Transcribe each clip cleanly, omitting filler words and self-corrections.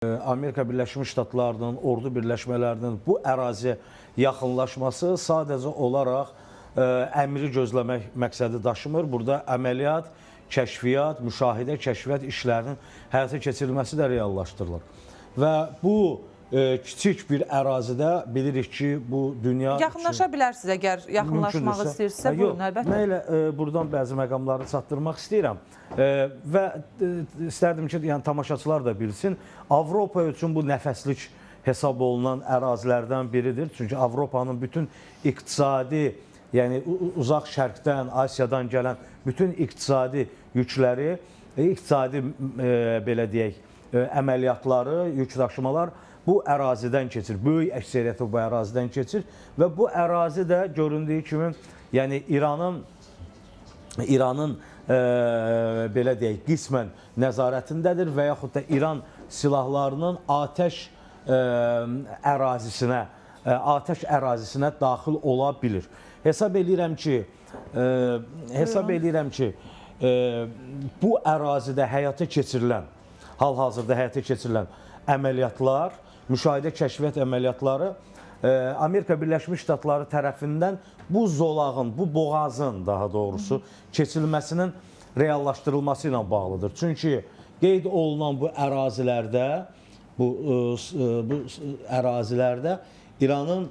Amerika Birləşmiş Ştatlarının ordu birləşmələrinin bu əraziyə yaxınlaşması sadəcə olaraq əmri gözləmək məqsədi daşımır. Burada əməliyyat, kəşfiyyat, müşahidə, kəşfiyyat işlərinin həyata keçirilməsi də reallaşdırılır. Və bu kiçik bir ərazidə bilirik ki, bu dünya yaxınlaşa bilərsiniz, əgər yaxınlaşmaq istəyirsə, buyurun, əlbəttə. Mən elə buradan bəzi məqamları çatdırmaq istəyirəm və istərdim ki, yəni, tamaşaçılar da bilsin, Avropa üçün bu nəfəslik hesab olunan ərazilərdən biridir. Çünki Avropanın bütün iqtisadi, yəni uzaq şərqdən, Asiyadan gələn bütün iqtisadi yükləri, iqtisadi, belə deyək, əməliyyatları, yük daşımalar bu ərazidən keçir. Böyük əksəriyyəti bu ərazidən keçir və bu ərazi də göründüyü kimi, yəni İranın belə deyək, qismən nəzarətindədir və yaxud da İran silahlarının atəş ərazisinə daxil ola bilir. Hesab edirəm ki, bu ərazidə həyata keçirilən, hal-hazırda həyata keçirilən əməliyyatlar, müşahidə kəşfiyyat əməliyyatları Amerika Birləşmiş Ştatları tərəfindən bu zolağın, bu boğazın daha doğrusu keçirilməsinin reallaşdırılması ilə bağlıdır. Çünki qeyd olunan bu ərazilərdə İranın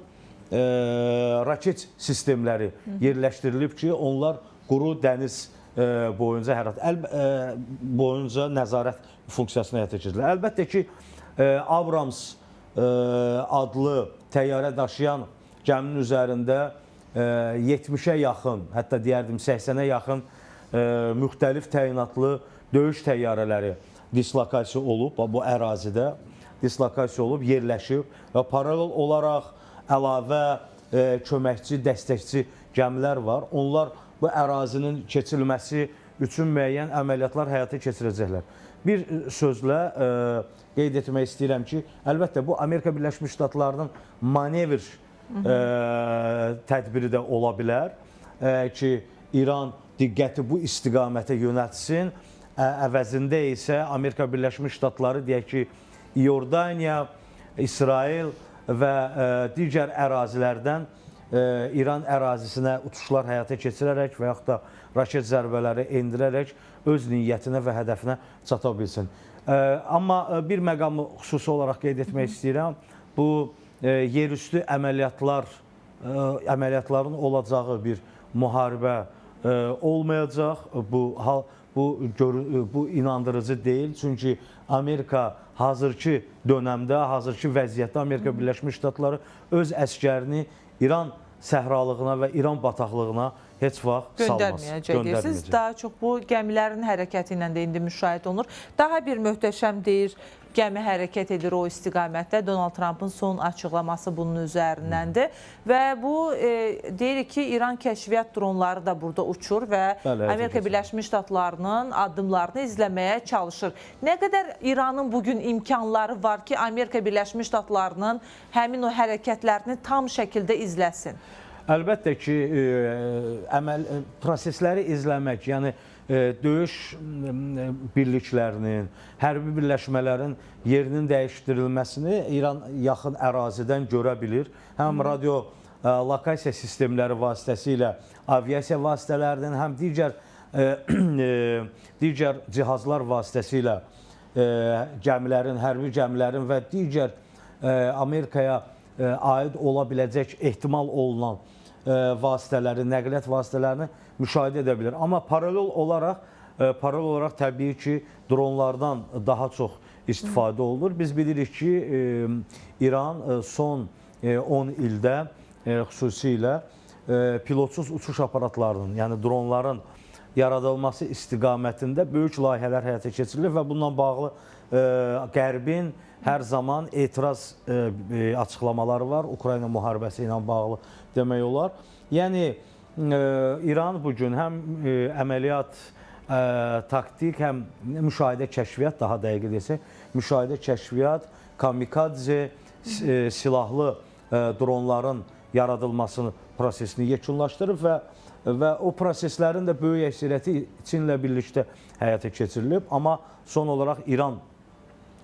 raket sistemləri yerləşdirilib ki, onlar quru dəniz boyunca nəzarət funksiyasına həyata keçirilir. Əlbəttə ki, Abrams adlı təyyarə daşıyan gəminin üzərində 70-ə yaxın, hətta deyərdim 80-ə yaxın müxtəlif təyinatlı döyüş təyyarələri dislokasiya olub, bu ərazidə dislokasiya olub, yerləşib və paralel olaraq əlavə köməkçi, dəstəkçi gəmilər var. Onlar bu ərazinin keçirilməsi üçün müəyyən əməliyyatlar həyata keçirəcəklər. Bir sözlə qeyd etmək istəyirəm ki, əlbəttə bu Amerika Birləşmiş Ştatlarının manevr tədbiri də ola bilər ki, İran diqqəti bu istiqamətə yönəltsin. Əvəzində isə Amerika Birləşmiş Ştatları deyək ki, İordaniya, İsrail və digər ərazilərdən İran ərazisinə uçuşlar həyata keçirərək və yaxud da raket zərbələri endirərək öz niyyətinə və hədəfinə çata bilsin. Amma bir məqamı xüsusi olaraq qeyd etmək istəyirəm. Bu yerüstü əməliyyatların olacağı bir müharibə olmayacaq. Bu inandırıcı deyil. Çünki Amerika hazırki dönəmdə, hazırki vəziyyətdə Amerika Birləşmiş Ştatları öz əskərini İran səhralığına və İran bataqlığına heç vaxt göndərməyəcək. Daha çox bu gəmilərin hərəkəti ilə də indi müşahidə olunur. Daha bir möhtəşəm deyir, gəmi hərəkət edir o istiqamətdə. Donald Trumpın son açıqlaması bunun üzərindəndir. Və bu deyir ki, İran kəşfiyyat dronları da burada uçur və Amerika Birləşmiş Ştatlarının addımlarını izləməyə çalışır. Nə qədər İranın bugün imkanları var ki, Amerika Birləşmiş Ştatlarının həmin o hərəkətlərini tam şəkildə izləsin? Əlbəttə ki, prosesləri izləmək, yəni döyüş birliklərinin, hərbi birləşmələrin yerinin dəyişdirilməsini İran yaxın ərazidən görə bilir. Həm radiolokasiya sistemləri vasitəsilə, aviasiya vasitələrinin, həm digər cihazlar vasitəsilə gəmilərin, hərbi gəmilərin və digər Amerikaya aid ola biləcək ehtimal olunan vasitələri, nəqliyyat vasitələrini müşahidə edə bilir. Amma paralel olaraq təbii ki, dronlardan daha çox istifadə olunur. Biz bilirik ki, İran son 10 ildə xüsusilə pilotsuz uçuş aparatlarının, yəni dronların yaradılması istiqamətində böyük layihələr həyata keçirilir və bununla bağlı Qərbin hər zaman etiraz açıqlamaları var. Ukrayna müharibəsi ilə bağlı demək olar. Yəni, İran bugün həm əməliyyat, taktik, həm müşahidə kəşfiyyat, daha dəqiq desək, müşahidə kəşfiyyat, kamikadze silahlı dronların yaradılmasını prosesini yekunlaşdırıb və o proseslərin də böyük əksəriyyəti Çinlə birlikdə həyata keçirilib. Amma son olaraq İran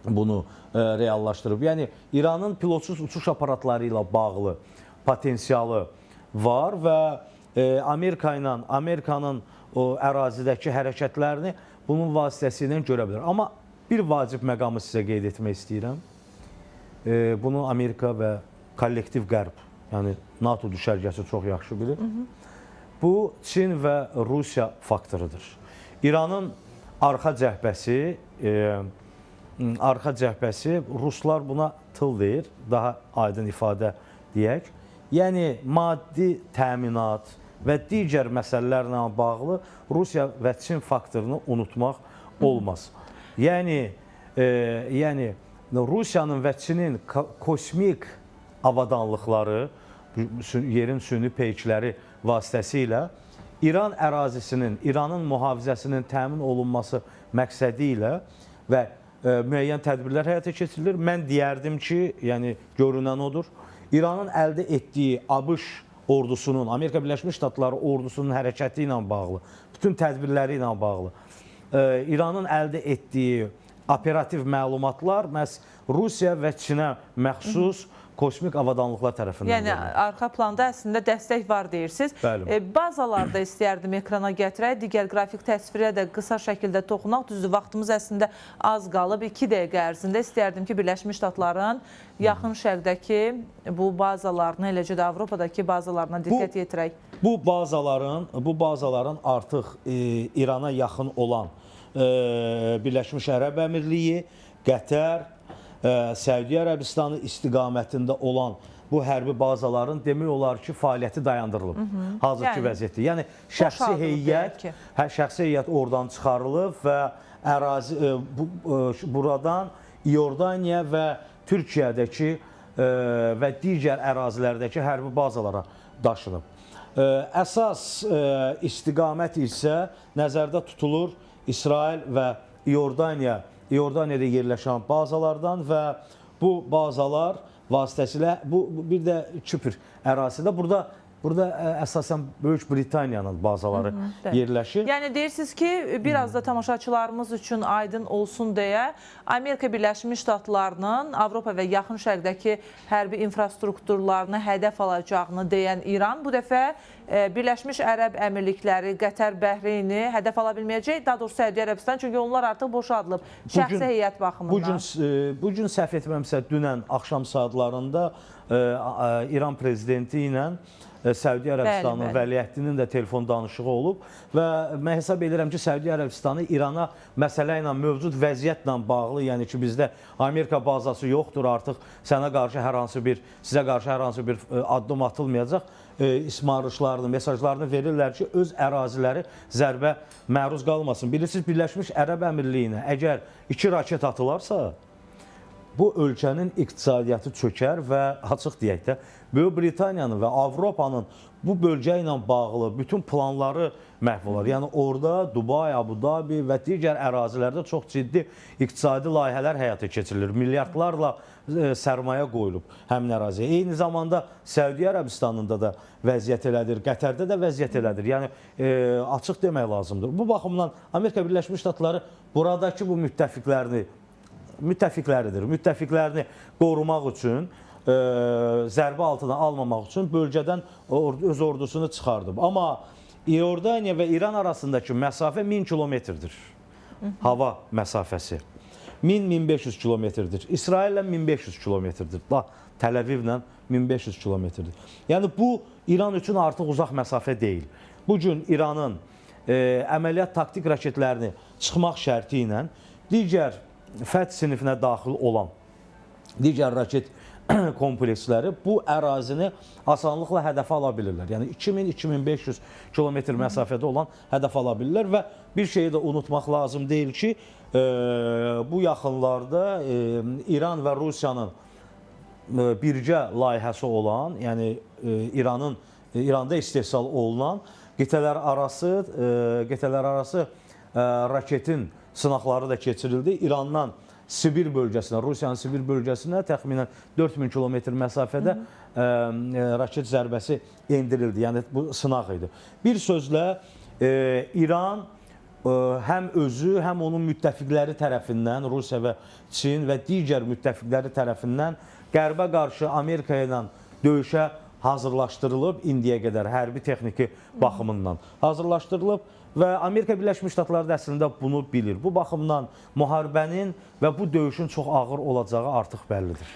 bunu reallaşdırıb. Yəni İranın pilotsuz uçuş aparatları ilə bağlı potensialı var və Amerikanın o ərazidəki hərəkətlərini bunun vasitəsilə görə bilər. Amma bir vacib məqamı sizə qeyd etmək istəyirəm. Bunu Amerika və kollektiv Qərb, yəni NATO düşərgəsi çox yaxşı bilir. Bu Çin və Rusiya faktorudur. İranın arxa cəhbəsi, Ruslar buna tıl deyir, daha aydın ifadə deyək. Yəni maddi təminat və digər məsələlərlə bağlı Rusiya və Çin faktorunu unutmaq olmaz. Yəni Rusiyanın və Çinin kosmik avadanlıqları, yerin süni peykləri vasitəsilə İran ərazisinin, İranın mühafizəsinin təmin olunması məqsədi ilə və müəyyən tədbirlər həyata keçirilir. Mən deyərdim ki, yəni görünən odur. İranın əldə etdiyi ABŞ ordusunun, Amerika Birləşmiş Ştatları ordusunun hərəkəti ilə bağlı, bütün tədbirləri ilə bağlı İranın əldə etdiyi operativ məlumatlar məhz Rusiya və Çinə məxsus kosmik avadanlıqlar tərəfindən. Yəni arxa planda əslində dəstək var deyirsiniz. Bazalarda istəyərdim ekrana gətirək. Digər qrafik təsvirə də qısa şəkildə toxunaq. Düzdür, vaxtımız əslində az qalıb. 2 dəqiqə ərzində istəyərdim ki, Birləşmiş Ştatların yaxın şərqdəki bu bazalarını, eləcə də Avropadakı bazalarına diqqət yetirək. Bu bazaların artıq İrana yaxın olan Birləşmiş Ərəb Əmirliyi, Qətər, Səudiyyə Ərəbistanı istiqamətində olan bu hərbi bazaların demək olar ki, fəaliyyəti dayandırılıb hazırki vəziyyətdə. Yəni şəxsi heyət oradan çıxarılıb və ərazi buradan İordaniya və Türkiyədəki və digər ərazilərdəki hərbi bazalara daşınıb. Əsas istiqamət isə nəzərdə tutulur İsrail və İordaniyada yerləşən bazalardan və bu bazalar vasitəsilə bir də Kipr ərazisində burada əsasən Böyük Britaniyanın bazaları yerləşir. Yəni deyirsiniz ki, biraz da tamaşaçılarımız üçün aydın olsun deyə Amerika Birləşmiş Ştatlarının Avropa və yaxın şərqdəki hərbi infrastrukturlarını hədəf alacağını deyən İran bu dəfə Birləşmiş Ərəb Əmirlikləri, Qətər, Bəhreyni hədəf ala bilməyəcək, daha doğrusu Səudiyyə Ərəbistan, çünki onlar artıq boşadılıb şəxsi heyət baxımından. Bu gün səhv etməmsə dünən axşam saatlarında İran prezidenti ilə Səudiyyə Ərəbistanının vəliəhdinin də telefon danışığı olub və mən hesab edirəm ki, Səudiyyə Ərəbistanı İrana məsələ ilə mövcud vəziyyətlə bağlı, yəni ki, bizdə Amerika bazası yoxdur, artıq sizə qarşı hər hansı bir addım atılmayacaq, ismarışlarını, mesajlarını verirlər ki, öz əraziləri zərbə məruz qalmasın. Bilirsiniz, Birləşmiş Ərəb Əmirliyinə əgər 2 raket atılarsa, bu ölkənin iqtisadiyyatı çökər və açıq deyək də, Böyük Britaniyanın və Avropanın bu bölgə ilə bağlı bütün planları məhv olar. Yəni orada Dubay, Abu Dhabi və digər ərazilərdə çox ciddi iqtisadi layihələr həyata keçirilir. Milyardlarla sərmayə qoyulub həmin əraziyə. Eyni zamanda Səudiyyə Ərəbistanında da vəziyyət elədir, Qətərdə də vəziyyət elədir. Yəni açıq demək lazımdır. Bu baxımdan Amerika Birləşmiş Ştatları buradakı bu müttəfiqlərini qorumaq üçün, zərbə altına almamaq üçün bölgədən öz ordusunu çıxardıb. Amma İordaniya və İran arasındakı məsafə 1000 kilometrdir. Hava məsafəsi. 1000-1500 kilometrdir. İsraillə 1500 kilometrdir. Təl-Əvivlə 1500 kilometrdir. Yəni bu İran üçün artıq uzaq məsafə deyil. Bu gün İranın əməliyyat taktik raketlərini çıxmaq şərti ilə digər Fəth sinifinə daxil olan digər raket kompleksləri bu ərazini asanlıqla hədəfə ala bilirlər. Yəni 2000-2500 kilometr məsafədə olan hədəf ala bilirlər və bir şeyi də unutmaq lazım deyil ki, bu yaxınlarda İran və Rusiyanın birgə layihəsi olan, yəni İranda istehsal olunan qitələr arası raketin sınaqları da keçirildi. İrandan Sibir bölgəsinə, Rusiyanın Sibir bölgəsinə təxminən 4000 kilometr məsafədə raket zərbəsi endirildi. Yəni bu sınaq idi. Bir sözlə İran həm özü, həm onun müttəfiqləri tərəfindən, Rusiya və Çin və digər müttəfiqləri tərəfindən Qərbə qarşı Amerika ilə döyüşə hazırlaşdırılıb, indiyə qədər hərbi texniki baxımından hazırlaşdırılıb və Amerika Birləşmiş Ştatları da əslində bunu bilir. Bu baxımdan müharibənin və bu döyüşün çox ağır olacağı artıq bəllidir.